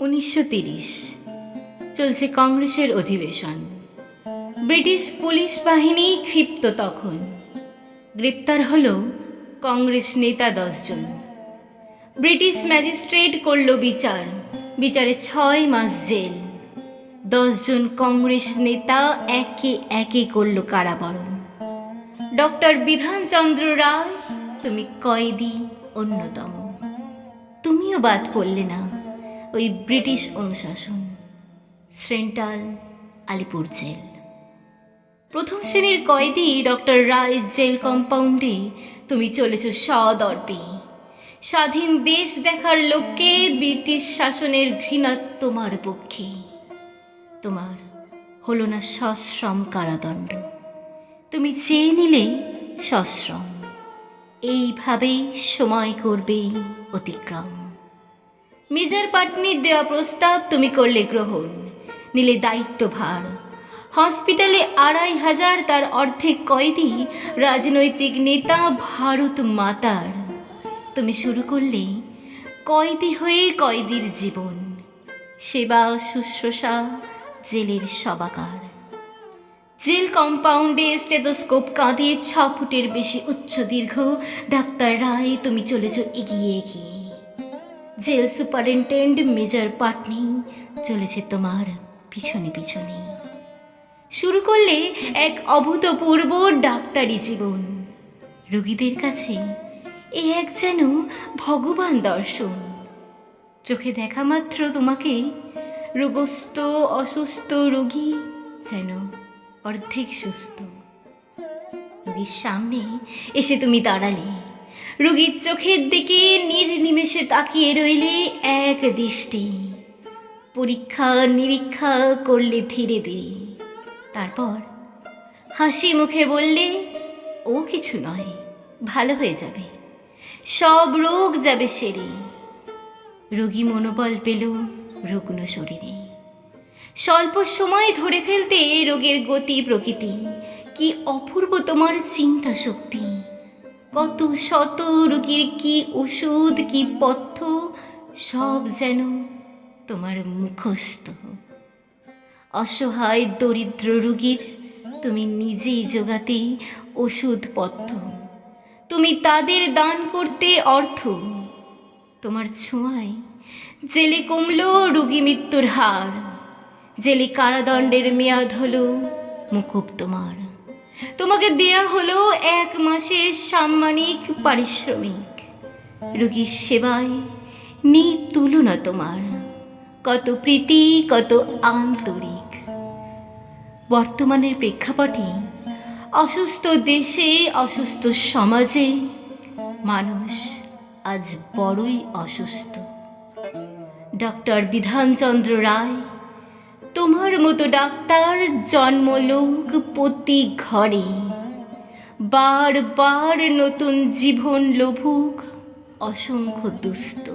1930 চলছে কংগ্রেসের অধিবেশন। ব্রিটিশ পুলিশ বাহিনী ক্ষিপ্ত তখন। গ্রেপ্তার হলো কংগ্রেস নেতা 10 জন। ব্রিটিশ ম্যাজিস্ট্রেট করল বিচার, বিচারে 6 মাস জেল। 10 জন কংগ্রেস নেতা একে একে করল কারাবরণ। ডক্টর বিধানচন্দ্র রায়, তুমি কয়েদি অন্যতম। তুমিও বাদ পড়লে না ওই ব্রিটিশ অনুশাসন। Central Alipore jail. প্রথম শ্রেণীর কয়েদি ডক্টর রায় জেল কম্পাউন্ডে তুমি চলেছ সদর্পে। স্বাধীন দেশ দেখার লোককে ব্রিটিশ শাসনের ঘৃণা তোমার পক্ষে। তোমার হলো না সশ্রম কারাদণ্ড, তুমি চেয়ে নিলে সশ্রম। এইভাবেই সময় করবে অতিক্রম। মেজর পাটনির দেওয়া প্রস্তাব তুমি করলে গ্রহণ, নিলে দায়িত্বভার। হসপিটালে 2500, তার অর্ধেক কয়েদি রাজনৈতিক নেতা ভারত মাতার। তুমি শুরু করলে কয়েদি হয়ে কয়েদির জীবন। সেবা শুশ্রূষা জেলের সবাকার। জেল কম্পাউন্ডে স্টেথোস্কোপ কাঁধে 6 ফুটের বেশি উচ্চ দীর্ঘ ডাক্তার রায় তুমি চলেছ এগিয়ে এগিয়ে। জেল সুপারিনটেন্ডেন্ট মেজর পাটনি চলেছে তোমার পিছনে পিছনে। শুরু করলে এক অভূতপূর্ব ডাক্তারি জীবন। রোগীদের কাছে এ এক যেন ভগবান দর্শন। চোখে দেখা মাত্র তোমাকে রোগস্থ অসুস্থ রোগী যেন অর্ধেক সুস্থ। রোগীর সামনে এসে তুমি দাঁড়ালে, রোগীর চোখের দিকে নির্নিমেষে তাকিয়ে রইলে এক দৃষ্টি। পরীক্ষা নিরীক্ষা করলে ধীরে ধীরে। তারপর হাসি মুখে বললে, ও কিছু নয়, ভালো হয়ে যাবে, সব রোগ যাবে সেরে। রোগী মনোবল পেল রুগ্ন শরীরে। স্বল্প সময় ধরে ফেলতে রোগের গতি প্রকৃতি। কি অপূর্ব তোমার চিন্তা শক্তি। কত শত রোগীর কি ওষুধ কি পথ্য, সব যেন তোমার মুখস্থ। অসহায় দরিদ্র রোগীর তুমি নিজেই জোগাতে ওষুধ পথ্য। তুমি তাদের দান করতে অর্থ। তোমার ছোঁয়ায় জেলে কমল রোগী মৃত্যুর হার। জেলে কারাদণ্ডের মেয়াদ হলো মুকুব তোমার। তোমাকে দেয়া হলো 1 মাসের সাম্মানিক পারিশ্রমিক। রোগীর সেবায় নেই তুলনা তোমার। কত প্রীতি কত আন্তরিক। বর্তমানের প্রেক্ষাপটে অসুস্থ দেশে অসুস্থ সমাজে মানুষ আজ বড়ই অসুস্থ। ডক্টর বিধানচন্দ্র রায়, তোমার মতো ডাক্তার জন্মলোক প্রতি ঘরে। বারবার নতুন জীবন লোভুক অসংখ্য দুস্থ।